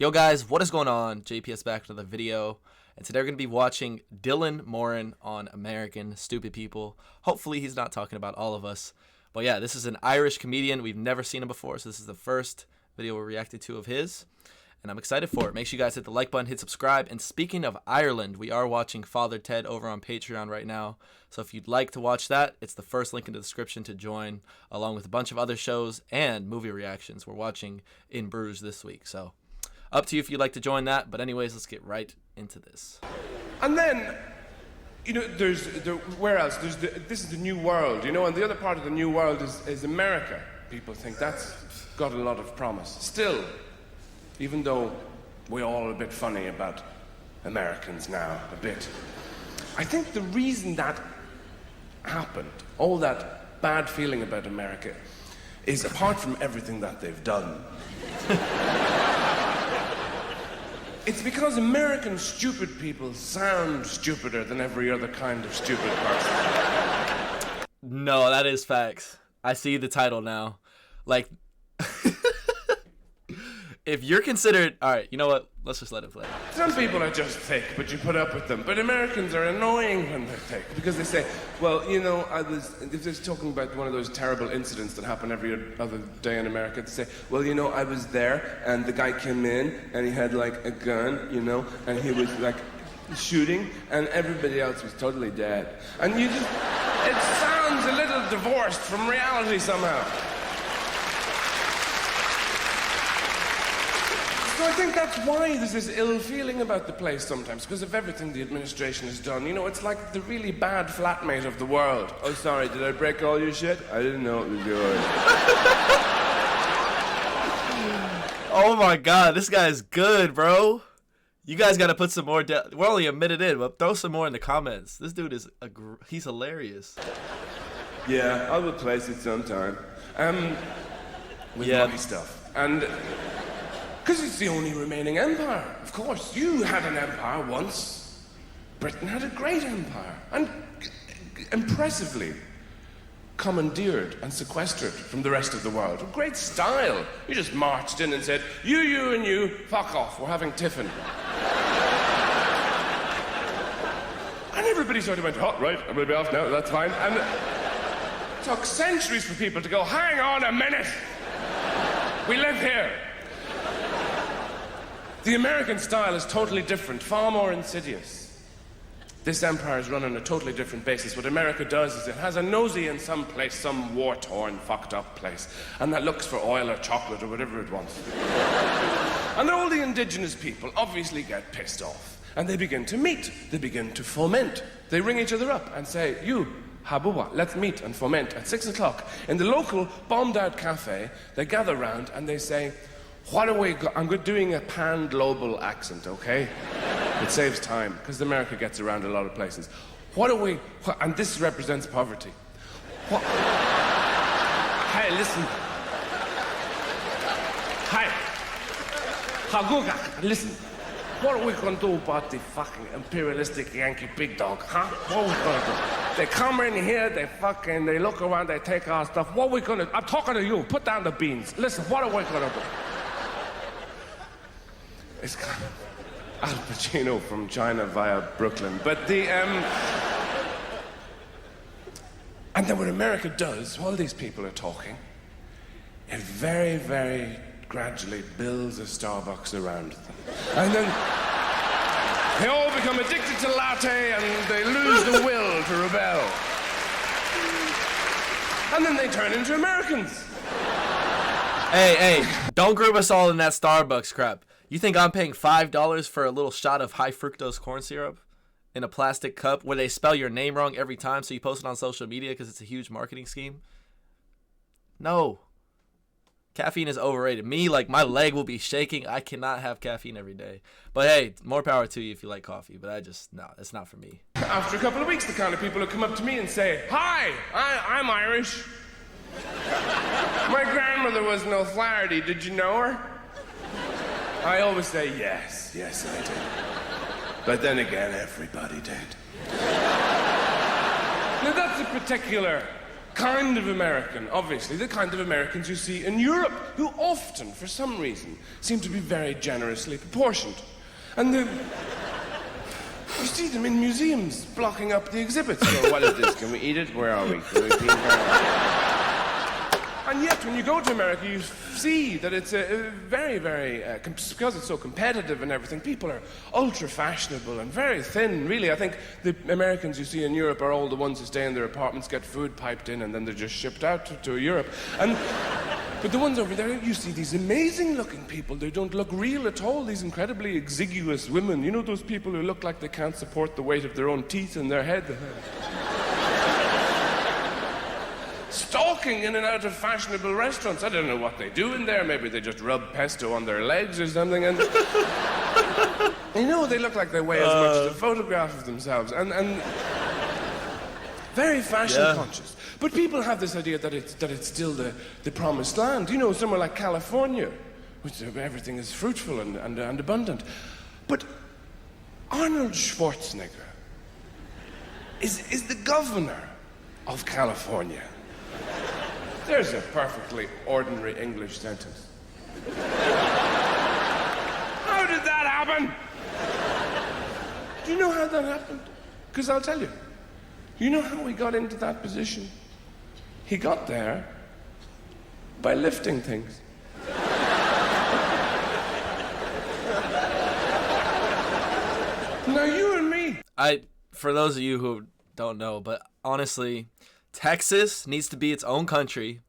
Yo guys, what is going on? JPS back with another video, and today we're going to be watching Dylan Moran on American Stupid People. Hopefully he's not talking about all of us. But yeah, this is an Irish comedian. We've never seen him before, so this is the first video we reacted to of his, and I'm excited for it. Make sure you guys hit the like button, hit subscribe, and speaking of Ireland, we are watching Father Ted over on Patreon right now. So if you'd like to watch that, it's the first link in the description to join, along with a bunch of other shows and movie reactions. We're watching In Bruges this week, so up to you if you'd like to join that. But anyways, let's get right into this. And then, you know, where else? This is the new world, you know, and the other part of the new world is America. People think that's got a lot of promise. Still, even though we're all a bit funny about Americans now, a bit, I think the reason that happened, all that bad feeling about America, is apart from everything that they've done. It's because American stupid people sound stupider than every other kind of stupid person. No, that is facts. I see the title now. Like, if you're considered... Alright, you know what? Let's just let it play. Some people are just thick, but you put up with them. But Americans are annoying when they're thick, because they say, well, you know, if they're talking about one of those terrible incidents that happen every other day in America, they say, well, you know, I was there, and the guy came in, and he had, like, a gun, you know, and he was, like, shooting, and everybody else was totally dead. And you just... It sounds a little divorced from reality somehow. So I think that's why there's this ill feeling about the place sometimes, because of everything the administration has done. You know, it's like the really bad flatmate of the world. Oh, sorry, did I break all your shit? I didn't know it was yours. Oh my god, this guy's good, bro. You guys gotta put some more we're only a minute in, but throw some more in the comments. This dude is he's hilarious. Yeah, I'll replace it sometime. With my stuff. And... because it's the only remaining empire, of course. You had an empire once. Britain had a great empire. And impressively commandeered and sequestered from the rest of the world. With great style. You just marched in and said, you, and you, fuck off, we're having tiffin. And everybody sort of went, oh, right, I'm going to be off now, that's fine. And it took centuries for people to go, hang on a minute. We live here. The American style is totally different, far more insidious. This empire is run on a totally different basis. What America does is it has a nosy in some place, some war-torn, fucked-up place, and that looks for oil or chocolate or whatever it wants. And all the indigenous people obviously get pissed off, and they begin to meet. They begin to foment. They ring each other up and say, you, Habuwa, let's meet and foment at 6 o'clock. In the local bombed-out cafe, they gather round and they say, what are we I'm doing a pan-global accent, okay? It saves time, because America gets around a lot of places. And this represents poverty. Hey, listen. Hi. Haguga, listen. What are we going to do about the fucking imperialistic Yankee big dog, huh? What are we going to do? They come in here, they look around, they take our stuff. What are we going to... I'm talking to you. Put down the beans. Listen, what are we going to do? It's kind of Al Pacino from China via Brooklyn. But the, and then what America does, while these people are talking, it very, very gradually builds a Starbucks around them. And then they all become addicted to latte and they lose the will to rebel. And then they turn into Americans. Hey, don't group us all in that Starbucks crap. You think I'm paying $5 for a little shot of high fructose corn syrup in a plastic cup where they spell your name wrong every time so you post it on social media because it's a huge marketing scheme? No. Caffeine is overrated. Me, like, my leg will be shaking. I cannot have caffeine every day. But hey, more power to you if you like coffee. But no, it's not for me. After a couple of weeks, the kind of people who come up to me and say, hi, I'm Irish. My grandmother was an O'Flaherty. Did you know her? I always say, yes, I did. But then again, everybody did. Now, that's a particular kind of American, obviously, the kind of Americans you see in Europe, who often, for some reason, seem to be very generously proportioned. And you see them in museums, blocking up the exhibits. So, what is this? Can we eat it? Where are we? Can we eat it? And yet, when you go to America, you see that it's a very, very, because it's so competitive and everything, people are ultra-fashionable and very thin, really. I think the Americans you see in Europe are all the ones who stay in their apartments, get food piped in, and then they're just shipped out to Europe. But the ones over there, you see these amazing-looking people. They don't look real at all, these incredibly exiguous women. You know those people who look like they can't support the weight of their own teeth in their head? Stalking in and out of fashionable restaurants. I don't know what they do in there. Maybe they just rub pesto on their legs or something. And you know, they look like they weigh as much as a photograph of themselves. And very fashion conscious. But people have this idea that it's still the promised land. You know, somewhere like California, which everything is fruitful and abundant. But Arnold Schwarzenegger is the governor of California. There's a perfectly ordinary English sentence. How did that happen? Do you know how that happened? Because I'll tell you. You know how he got into that position? He got there by lifting things. Now you and me. For those of you who don't know, but honestly, Texas needs to be its own country.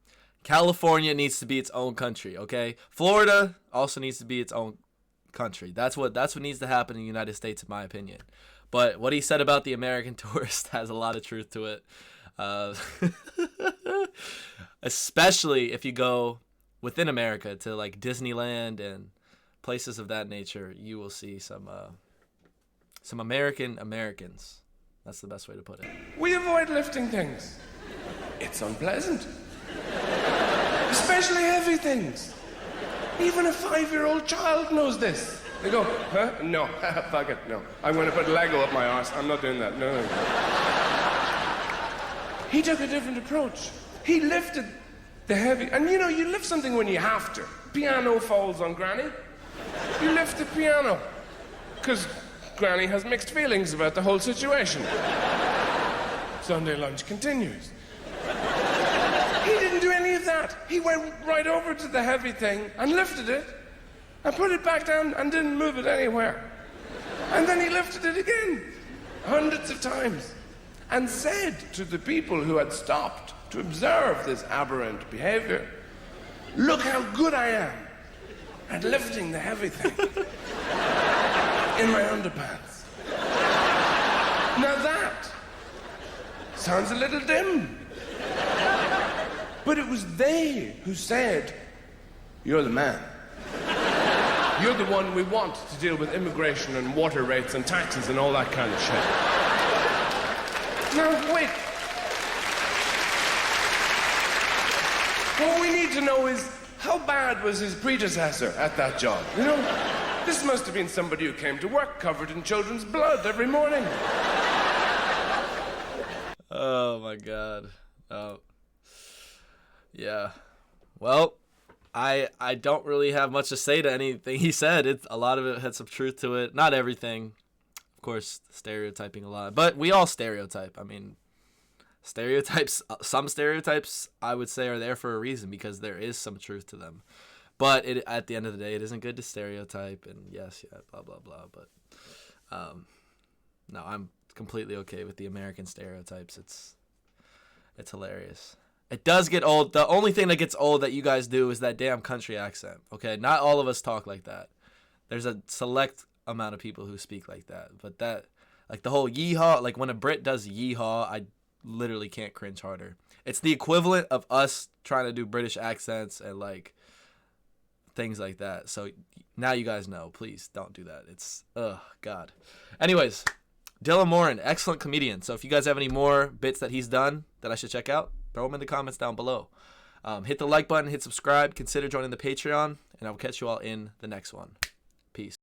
California needs to be its own country, okay? Florida also needs to be its own country. That's what needs to happen in the United States, in my opinion. But what he said about the American tourist has a lot of truth to it. Especially if you go within America to like Disneyland and places of that nature, you will see some Americans. That's the best way to put it. We avoid lifting things. It's unpleasant. Especially heavy things. Even a 5-year-old child knows this. They go, huh? No, fuck it, no. I'm going to put Lego up my arse. I'm not doing that, no. He took a different approach. He lifted the heavy, and you know, you lift something when you have to. Piano falls on Granny. You lift the piano. Because Granny has mixed feelings about the whole situation. Sunday lunch continues. He didn't do any of that. He went right over to the heavy thing and lifted it and put it back down and didn't move it anywhere. And then he lifted it again, hundreds of times, and said to the people who had stopped to observe this aberrant behavior, "Look how good I am at lifting the heavy thing in my underpants." Now that sounds a little dim. But it was they who said, "You're the man. You're the one we want to deal with immigration and water rates and taxes and all that kind of shit." Now, wait. What we need to know is, how bad was his predecessor at that job? You know, this must have been somebody who came to work covered in children's blood every morning. Oh, my God. Oh. Yeah. Well, I don't really have much to say to anything he said. A lot of it had some truth to it. Not everything. Of course, stereotyping a lot. But we all stereotype. I mean, some stereotypes, I would say, are there for a reason because there is some truth to them. But at the end of the day, it isn't good to stereotype. And yes, blah, blah, blah. But no, I'm completely okay with the American stereotypes. It's hilarious. It does get old. The only thing that gets old that you guys do is that damn country accent. Okay, not all of us talk like that. There's a select amount of people who speak like that. But that, like the whole yeehaw, like when a Brit does yeehaw, I literally can't cringe harder. It's the equivalent of us trying to do British accents and like things like that. So now you guys know. Please don't do that. It's God. Anyways, Dylan Moran, excellent comedian. So if you guys have any more bits that he's done that I should check out, throw them in the comments down below. Hit the like button, hit subscribe, consider joining the Patreon, and I'll catch you all in the next one. Peace.